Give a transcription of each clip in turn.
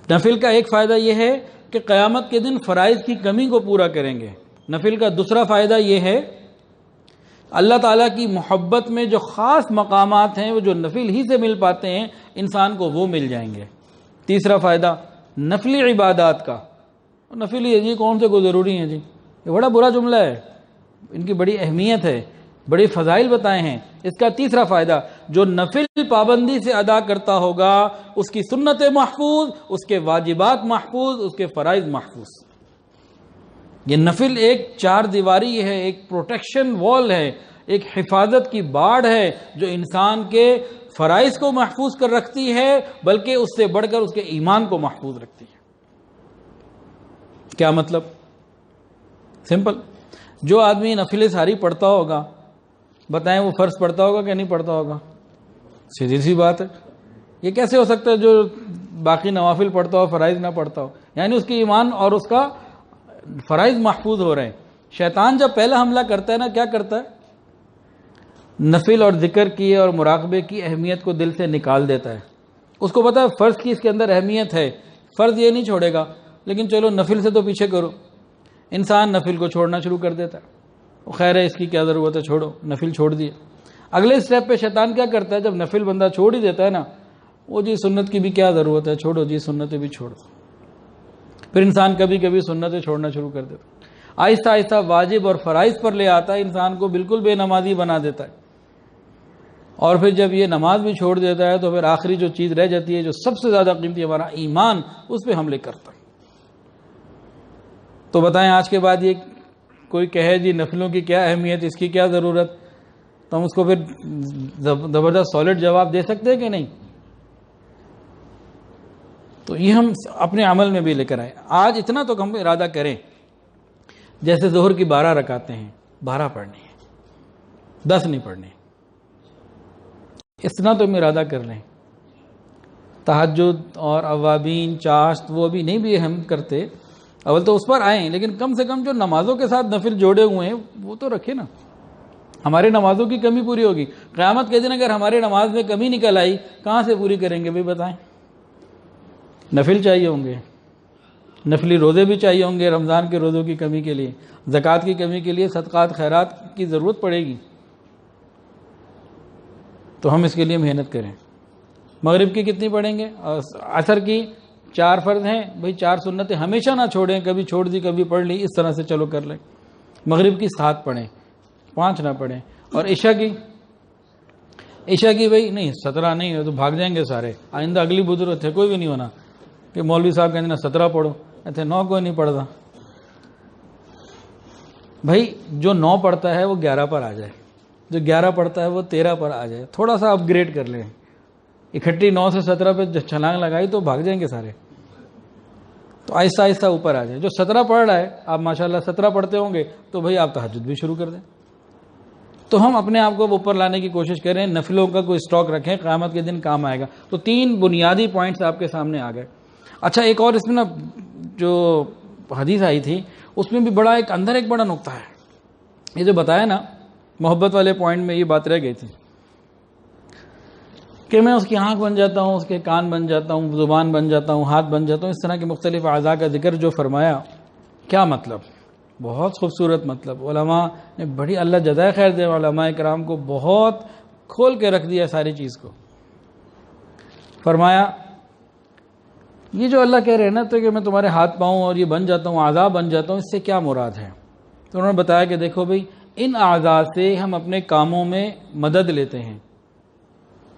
نفل کا ایک فائدہ یہ ہے کہ قیامت کے دن فرائض کی کمی کو پورا کریں گے۔ نفل کا دوسرا فائدہ یہ ہے اللہ تعالیٰ کی محبت میں جو خاص مقامات ہیں وہ جو نفل ہی سے مل پاتے ہیں انسان کو وہ مل جائیں گے۔ تیسرا فائدہ نفلی عبادات کا، نفلی ہے جی کون سے کو ضروری ہیں جی، یہ بڑا برا جملہ ہے، ان کی بڑی اہمیت ہے، بڑے فضائل بتائے ہیں۔ اس کا تیسرا فائدہ جو نفل پابندی سے ادا کرتا ہوگا اس کی سنتیں محفوظ، اس کے واجبات محفوظ، اس کے فرائض محفوظ۔ یہ نفل ایک چار دیواری ہے، ایک پروٹیکشن وال ہے، ایک حفاظت کی باڑ ہے جو انسان کے فرائض کو محفوظ کر رکھتی ہے، بلکہ اس سے بڑھ کر اس کے ایمان کو محفوظ رکھتی ہے۔ کیا مطلب؟ سمپل، جو آدمی نفل ساری پڑھتا ہوگا، بتائیں وہ فرض پڑھتا ہوگا کہ نہیں پڑھتا ہوگا؟ سیدھی سی بات ہے۔ یہ کیسے ہو سکتا ہے جو باقی نوافل پڑھتا ہو فرائض نہ پڑھتا ہو؟ یعنی اس کی ایمان اور اس کا فرائض محفوظ ہو رہے ہیں۔ شیطان جب پہلا حملہ کرتا ہے نا، کیا کرتا ہے؟ نفل اور ذکر کی اور مراقبے کی اہمیت کو دل سے نکال دیتا ہے۔ اس کو پتا ہے فرض کی اس کے اندر اہمیت ہے، فرض یہ نہیں چھوڑے گا، لیکن چلو نفل سے تو پیچھے کرو۔ انسان نفل کو چھوڑنا شروع کر دیتا ہے، خیر ہے اس کی کیا ضرورت ہے، چھوڑو، نفل چھوڑ دیے۔ اگلے سٹیپ پہ شیطان کیا کرتا ہے؟ جب نفل بندہ چھوڑ ہی دیتا ہے نا، وہ جی سنت کی بھی کیا ضرورت ہے، چھوڑو جی سنتیں بھی چھوڑو۔ پھر انسان کبھی کبھی سنتیں چھوڑنا شروع کر دیتا ہے، آہستہ آہستہ واجب اور فرائض پر لے آتا ہے، انسان کو بالکل بے نمازی بنا دیتا ہے۔ اور پھر جب یہ نماز بھی چھوڑ دیتا ہے تو پھر آخری جو چیز رہ جاتی ہے جو سب سے زیادہ قیمتی ہمارا ایمان، اس پہ حملے کرتا ہے۔ تو بتائیں آج کے بعد یہ کوئی کہے جی نفلوں کی کیا اہمیت، اس کی کیا ضرورت، تو ہم اس کو پھر زبردست سالڈ جواب دے سکتے ہیں کہ نہیں؟ تو یہ ہم اپنے عمل میں بھی لے کر آئے۔ آج اتنا تو ہم ارادہ کریں، جیسے ظہر کی 12 رکعتیں ہیں، 12 پڑھنی ہے، 10 نہیں پڑھنی، اتنا تو ہم ارادہ کر لیں۔ تہجد اور اوابین، چاشت، وہ بھی نہیں بھی ہم کرتے، اول تو اس پر آئیں، لیکن کم سے کم جو نمازوں کے ساتھ نفل جوڑے ہوئے ہیں وہ تو رکھے نا۔ ہمارے نمازوں کی کمی پوری ہوگی، قیامت کے دن اگر ہمارے نماز میں کمی نکل آئی کہاں سے پوری کریں گے بھائی بتائیں؟ نفل چاہیے ہوں گے، نفلی روزے بھی چاہیے ہوں گے، رمضان کے روزوں کی کمی کے لیے، زکوٰۃ کی کمی کے لیے صدقات خیرات کی ضرورت پڑے گی، تو ہم اس کے لیے محنت کریں۔ مغرب کی کتنی پڑھیں گے؟ عصر کی 4 فرض ہیں بھائی، 4 سنتیں ہمیشہ نہ چھوڑیں، کبھی چھوڑ دی کبھی پڑھ لی، اس طرح سے چلو کر لیں۔ مغرب کی 7 پڑھیں، 5 نہ پڑھیں۔ اور عشاء کی بھائی نہیں 17 نہیں ہے تو بھاگ جائیں گے سارے، آئندہ اگلی بزرگ تھے کوئی بھی نہیں ہونا کہ مولوی صاحب کہیں نا 17 پڑھو، ایسے 9 کوئی نہیں پڑھتا بھائی۔ جو 9 پڑھتا ہے وہ 11 پر آ جائے، جو 11 پڑھتا ہے وہ 13 پر آ جائے، تھوڑا سا اپ گریڈ کر لیں۔ اکٹھی 9 سے 17 پہ چھلانگ لگائی تو بھاگ جائیں گے سارے، تو آہستہ آہستہ اوپر آ جائے۔ جو 17 پڑھ رہا ہے، آپ ماشاءاللہ 17 پڑھتے ہوں گے تو بھائی آپ تہجد بھی شروع کر دیں۔ تو ہم اپنے آپ کو اوپر لانے کی کوشش کریں، نفلوں کا کوئی سٹاک رکھیں، قیامت کے دن کام آئے گا۔ تو 3 بنیادی پوائنٹس آپ کے سامنے آ گئے۔ اچھا ایک اور اس میں نا جو حدیث آئی تھی اس میں بھی بڑا ایک بڑا نقطہ ہے، یہ جو بتایا نا محبت والے پوائنٹ میں یہ بات رہ گئی تھی کہ میں اس کی آنکھ بن جاتا ہوں، اس کے کان بن جاتا ہوں، زبان بن جاتا ہوں، ہاتھ بن جاتا ہوں، اس طرح کے مختلف اعضاء کا ذکر جو فرمایا، کیا مطلب؟ بہت خوبصورت مطلب، علماء نے بڑی، اللہ جزائے خیر دے، علماء کرام کو بہت کھول کے رکھ دیا ساری چیز کو۔ فرمایا یہ جو اللہ کہہ رہے ہیں نا تو کہ میں تمہارے ہاتھ پاؤں اور یہ بن جاتا ہوں، اعضاء بن جاتا ہوں، اس سے کیا مراد ہے؟ تو انہوں نے بتایا کہ دیکھو بھائی ان اعضاء سے ہم اپنے کاموں میں مدد لیتے ہیں،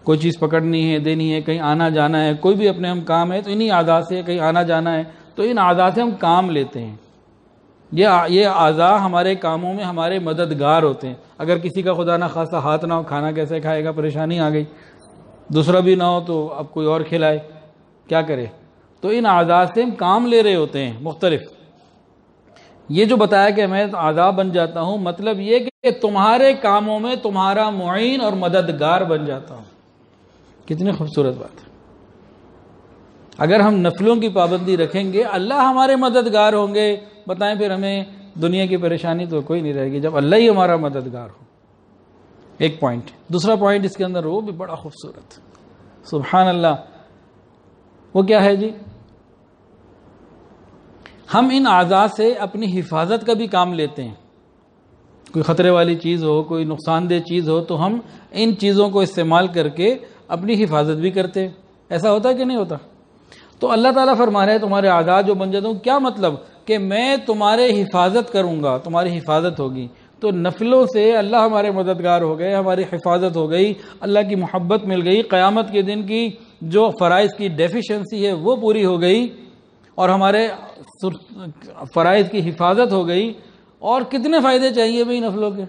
کوئی چیز پکڑنی ہے، دینی ہے، کہیں آنا جانا ہے، کوئی بھی اپنے ہم کام ہے تو انہی اعضاء سے، کہیں آنا جانا ہے تو ان اعضاء سے ہم کام لیتے ہیں۔ یہ اعضاء ہمارے کاموں میں ہمارے مددگار ہوتے ہیں۔ اگر کسی کا خدا نہ خواستہ ہاتھ نہ ہو، کھانا کیسے کھائے گا؟ پریشانی آ گئی، دوسرا بھی نہ ہو تو اب کوئی اور کھلائے، کیا کرے؟ تو ان اعضاء سے ہم کام لے رہے ہوتے ہیں مختلف۔ یہ جو بتایا کہ میں اعضاء بن جاتا ہوں، مطلب یہ کہ تمہارے کاموں میں تمہارا معین اور مددگار بن جاتا ہوں۔ کتنی خوبصورت بات ہے۔ اگر ہم نفلوں کی پابندی رکھیں گے، اللہ ہمارے مددگار ہوں گے، بتائیں پھر ہمیں دنیا کی پریشانی تو کوئی نہیں رہے گی جب اللہ ہی ہمارا مددگار ہو۔ ایک پوائنٹ۔ دوسرا پوائنٹ اس کے اندر وہ بھی بڑا خوبصورت، سبحان اللہ، وہ کیا ہے جی؟ ہم ان اعضاء سے اپنی حفاظت کا بھی کام لیتے ہیں. کوئی خطرے والی چیز ہو، کوئی نقصان دہ چیز ہو، تو ہم ان چیزوں کو استعمال کر کے اپنی حفاظت بھی کرتے ہیں. ایسا ہوتا ہے کہ نہیں ہوتا؟ تو اللہ تعالیٰ فرما رہے ہیں تمہارے اعضاء جو بن جاتے ہیں. کیا مطلب؟ کہ میں تمہارے حفاظت کروں گا، تمہاری حفاظت ہوگی. تو نفلوں سے اللہ ہمارے مددگار ہو گئے، ہماری حفاظت ہو گئی، اللہ کی محبت مل گئی، قیامت کے دن کی جو فرائض کی ڈیفیشنسی ہے وہ پوری ہو گئی، اور ہمارے فرائض کی حفاظت ہو گئی. اور کتنے فائدے چاہیے بھئی نفلوں کے؟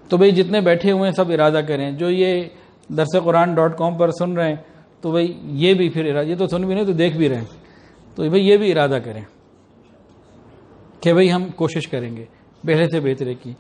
تو بھئی جتنے بیٹھے ہوئے ہیں سب ارادہ کریں. جو یہ درسقرآن.com پر سن رہے ہیں تو بھئی یہ بھی پھر ارادہ، یہ تو سن بھی نہیں تو دیکھ بھی رہے ہیں، تو بھئی یہ بھی ارادہ کریں کہ بھئی ہم کوشش کریں گے بہتر سے بہتر کی.